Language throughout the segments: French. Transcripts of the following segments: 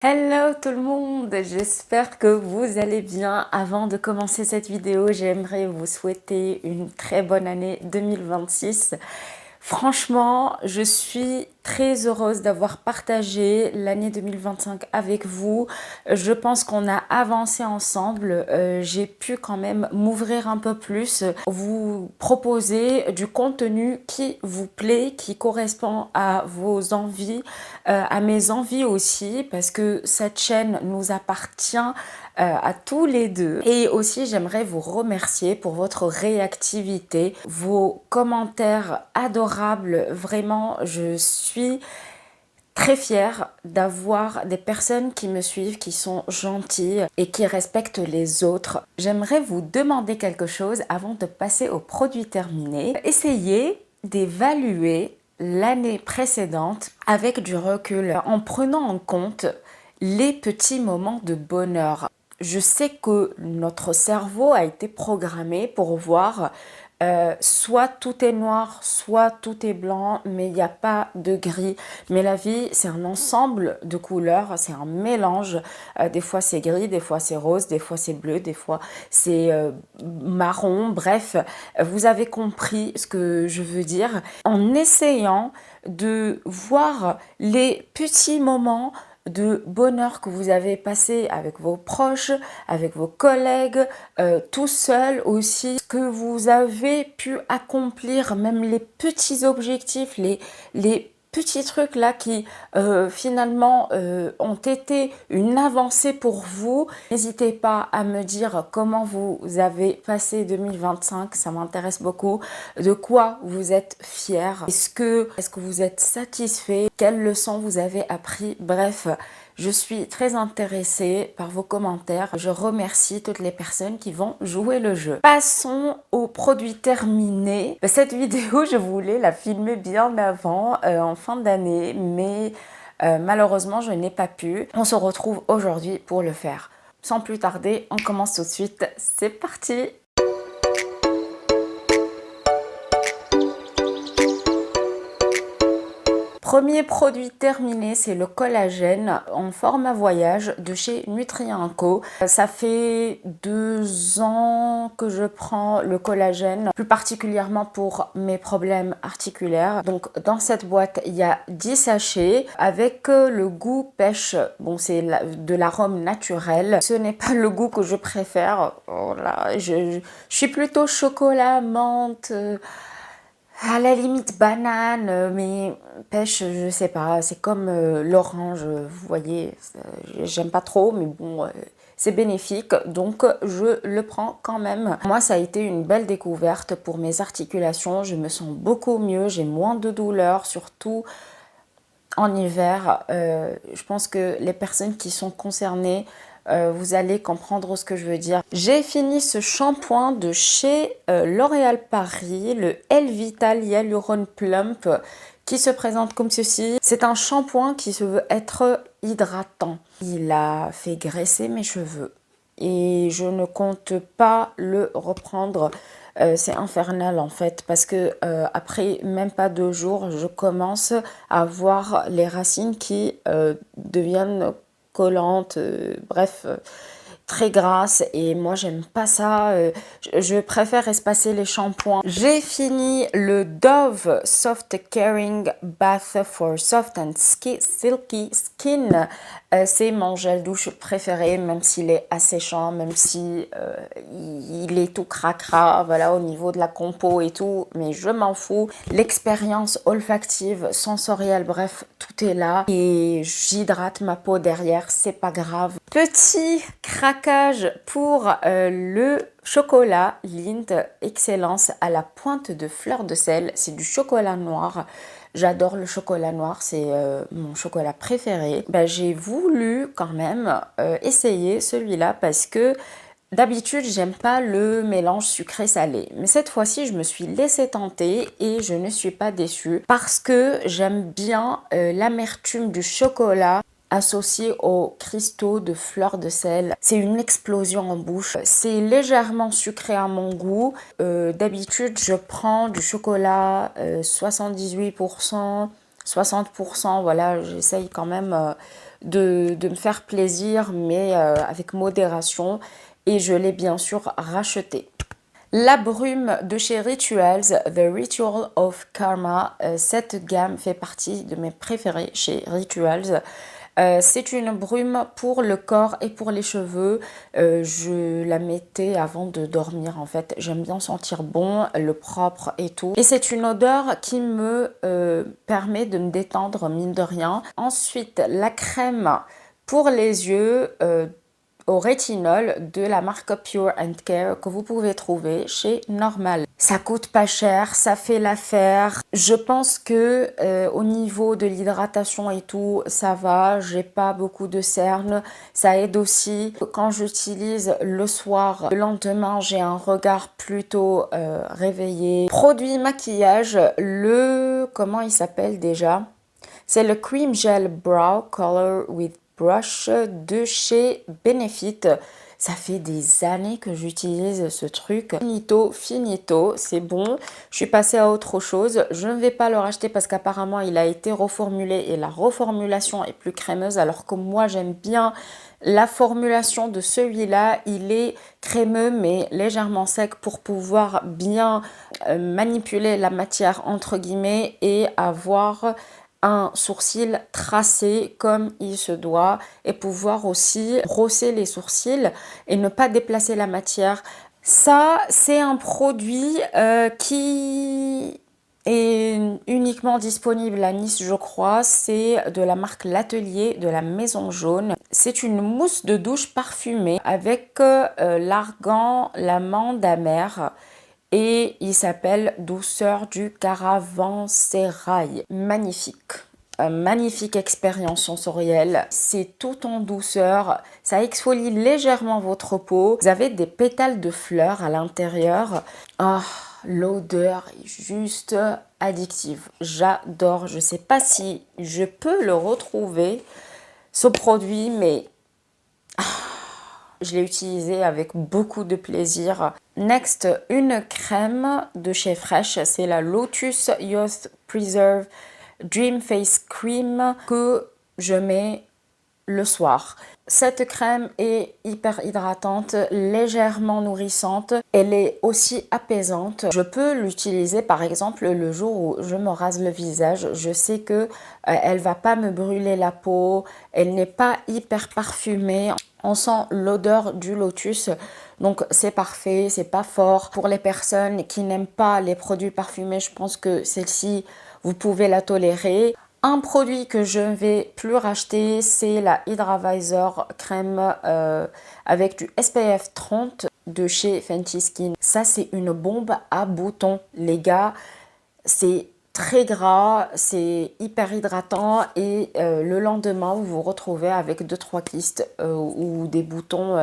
Hello tout le monde, j'espère que vous allez bien. Avant de commencer cette vidéo, j'aimerais vous souhaiter une très bonne année 2026. Franchement, je suis très heureuse d'avoir partagé l'année 2025 avec vous. Je pense qu'on a avancé ensemble. J'ai pu quand même m'ouvrir un peu plus, vous proposer du contenu qui vous plaît, qui correspond à vos envies, à mes envies aussi, parce que cette chaîne nous appartient à tous les deux. Et aussi, j'aimerais vous remercier pour votre réactivité, vos commentaires adorables. Vraiment, je suis très fière d'avoir des personnes qui me suivent, qui sont gentilles et qui respectent les autres. J'aimerais vous demander quelque chose avant de passer au produit terminé. Essayez d'évaluer l'année précédente avec du recul en prenant en compte les petits moments de bonheur. Je sais que notre cerveau a été programmé pour voir soit tout est noir, soit tout est blanc, mais il n'y a pas de gris. Mais la vie, c'est un ensemble de couleurs, c'est un mélange. Des fois c'est gris, des fois c'est rose, des fois c'est bleu, des fois c'est marron. Bref, vous avez compris ce que je veux dire. En essayant de voir les petits moments de bonheur que vous avez passé avec vos proches, avec vos collègues, tout seul aussi, que vous avez pu accomplir, même les petits objectifs, les petits trucs là qui finalement ont été une avancée pour vous. N'hésitez pas à me dire comment vous avez passé 2025, ça m'intéresse beaucoup. De quoi vous êtes fiers? Est-ce que vous êtes satisfait? Quelles leçons vous avez appris? Bref, je suis très intéressée par vos commentaires. Je remercie toutes les personnes qui vont jouer le jeu. Passons au produit terminé. Cette vidéo, je voulais la filmer bien avant, en fin d'année, mais malheureusement, je n'ai pas pu. On se retrouve aujourd'hui pour le faire. Sans plus tarder, on commence tout de suite. C'est parti! Premier produit terminé, c'est le collagène en format voyage de chez Nutrien&Co. Ça fait 2 ans que je prends le collagène, plus particulièrement pour mes problèmes articulaires. Donc dans cette boîte, il y a 10 sachets avec le goût pêche. Bon, c'est de l'arôme naturel. Ce n'est pas le goût que je préfère. Oh là, je suis plutôt chocolat, menthe. À la limite banane, mais pêche, je sais pas, c'est comme l'orange, vous voyez, j'aime pas trop, mais bon, c'est bénéfique, donc je le prends quand même. Moi, ça a été une belle découverte pour mes articulations, je me sens beaucoup mieux, j'ai moins de douleurs, surtout en hiver. Je pense que les personnes qui sont concernées, vous allez comprendre ce que je veux dire. J'ai fini ce shampoing de chez L'Oréal Paris, le Elvital Hyaluron Plump, qui se présente comme ceci. C'est un shampoing qui se veut être hydratant. Il a fait graisser mes cheveux et je ne compte pas le reprendre. C'est infernal en fait parce que après même pas 2 jours, je commence à voir les racines qui deviennent collantes, bref, très grasse, et moi j'aime pas ça. Je préfère espacer les shampoings. J'ai fini le Dove Soft Caring Bath for Soft and Silky Skin. C'est mon gel douche préféré, même s'il est asséchant, même si il est tout cracra, voilà, au niveau de la compo et tout, mais je m'en fous. L'expérience olfactive, sensorielle, bref, tout est là et j'hydrate ma peau derrière, c'est pas grave. Petit craquage pour le chocolat Lindt Excellence à la pointe de fleur de sel. C'est du chocolat noir. J'adore le chocolat noir, c'est mon chocolat préféré. J'ai voulu quand même essayer celui-là parce que d'habitude, j'aime pas le mélange sucré-salé. Mais cette fois-ci, je me suis laissée tenter et je ne suis pas déçue parce que j'aime bien l'amertume du chocolat associé aux cristaux de fleur de sel. C'est une explosion en bouche. C'est légèrement sucré à mon goût. D'habitude, je prends du chocolat 78%, 60%, voilà, j'essaye quand même de me faire plaisir, mais avec modération. Et je l'ai bien sûr racheté. La brume de chez Rituals, The Ritual of Karma, cette gamme fait partie de mes préférés chez Rituals. C'est une brume pour le corps et pour les cheveux. Je la mettais avant de dormir en fait. J'aime bien sentir bon, le propre et tout. Et c'est une odeur qui me permet de me détendre mine de rien. Ensuite, la crème pour les yeux au rétinol de la marque Pure and Care que vous pouvez trouver chez Normal. Ça coûte pas cher, ça fait l'affaire. Je pense que au niveau de l'hydratation et tout, ça va. J'ai pas beaucoup de cernes. Ça aide aussi quand j'utilise le soir. Le lendemain, j'ai un regard plutôt réveillé. Produit maquillage, comment il s'appelle déjà? C'est le Cream Gel Brow Color with Brush de chez Benefit. Ça fait des années que j'utilise ce truc. Finito, c'est bon. Je suis passée à autre chose. Je ne vais pas le racheter parce qu'apparemment il a été reformulé et la reformulation est plus crémeuse, alors que moi j'aime bien la formulation de celui-là. Il est crémeux mais légèrement sec pour pouvoir bien manipuler la matière entre guillemets et avoir un sourcil tracé comme il se doit et pouvoir aussi brosser les sourcils et ne pas déplacer la matière. Ça, c'est un produit qui est uniquement disponible à Nice, je crois. C'est de la marque L'Atelier de la Maison Jaune. C'est une mousse de douche parfumée avec l'argan, l'amande amère. Et il s'appelle Douceur du Caravansérail. Magnifique. Magnifique expérience sensorielle. C'est tout en douceur. Ça exfolie légèrement votre peau. Vous avez des pétales de fleurs à l'intérieur. Ah, l'odeur est juste addictive. J'adore. Je ne sais pas si je peux le retrouver, ce produit, mais je l'ai utilisé avec beaucoup de plaisir. Next, une crème de chez Fresh. C'est la Lotus Youth Preserve Dream Face Cream que je mets le soir. Cette crème est hyper hydratante, légèrement nourrissante. Elle est aussi apaisante. Je peux l'utiliser par exemple le jour où je me rase le visage. Je sais que elle va pas me brûler la peau. Elle n'est pas hyper parfumée. On sent l'odeur du lotus, donc c'est parfait, c'est pas fort. Pour les personnes qui n'aiment pas les produits parfumés, je pense que celle-ci, vous pouvez la tolérer. Un produit que je ne vais plus racheter, c'est la Hydravisor crème avec du SPF 30 de chez Fenty Skin. Ça, c'est une bombe à boutons, les gars. C'est très gras, c'est hyper hydratant et le lendemain vous vous retrouvez avec 2-3 kystes ou des boutons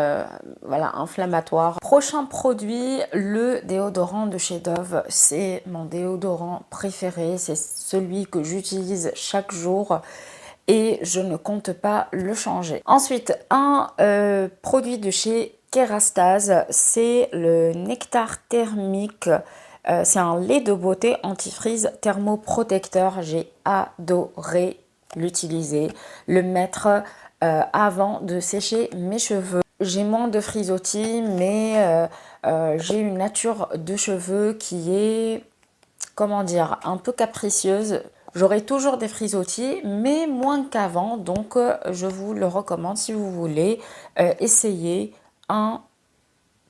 voilà, inflammatoires. Prochain produit, le déodorant de chez Dove. C'est mon déodorant préféré, c'est celui que j'utilise chaque jour et je ne compte pas le changer. Ensuite, un produit de chez Kerastase, c'est le nectar thermique. C'est un lait de beauté antifreeze thermoprotecteur. J'ai adoré l'utiliser, le mettre avant de sécher mes cheveux. J'ai moins de frisottis, mais j'ai une nature de cheveux qui est, comment dire, un peu capricieuse. J'aurai toujours des frisottis, mais moins qu'avant. Donc, je vous le recommande si vous voulez essayer un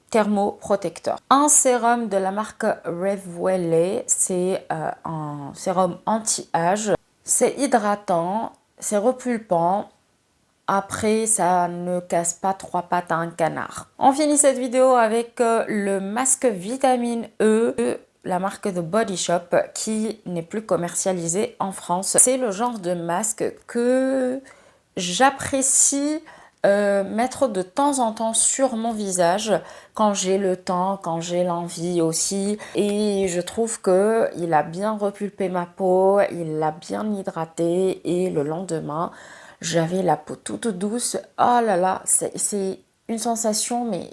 thermoprotecteur. Un sérum de la marque Revwelle, c'est un sérum anti-âge. C'est hydratant, c'est repulpant. Après, ça ne casse pas trois pattes à un canard. On finit cette vidéo avec le masque vitamine E de la marque The Body Shop qui n'est plus commercialisé en France. C'est le genre de masque que j'apprécie mettre de temps en temps sur mon visage quand j'ai le temps, quand j'ai l'envie aussi. Et je trouve que il a bien repulpé ma peau, il l'a bien hydratée et le lendemain, j'avais la peau toute douce. Oh là là, c'est une sensation mais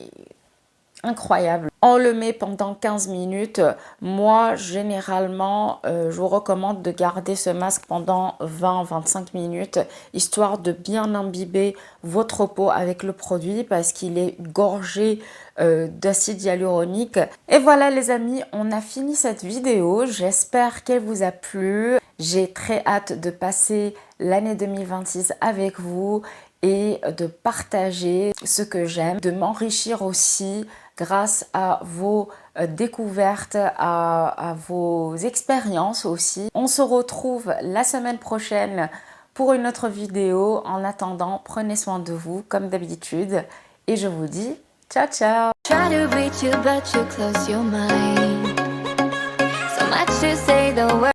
incroyable. On le met pendant 15 minutes. Moi, généralement, je vous recommande de garder ce masque pendant 20-25 minutes, histoire de bien imbiber votre peau avec le produit parce qu'il est gorgé d'acide hyaluronique. Et voilà les amis, on a fini cette vidéo. J'espère qu'elle vous a plu. J'ai très hâte de passer l'année 2026 avec vous et de partager ce que j'aime, de m'enrichir aussi grâce à vos découvertes, à vos expériences aussi. On se retrouve la semaine prochaine pour une autre vidéo. En attendant, prenez soin de vous comme d'habitude et je vous dis ciao ciao. Try to reach you, but you close your mind. So much to say the word.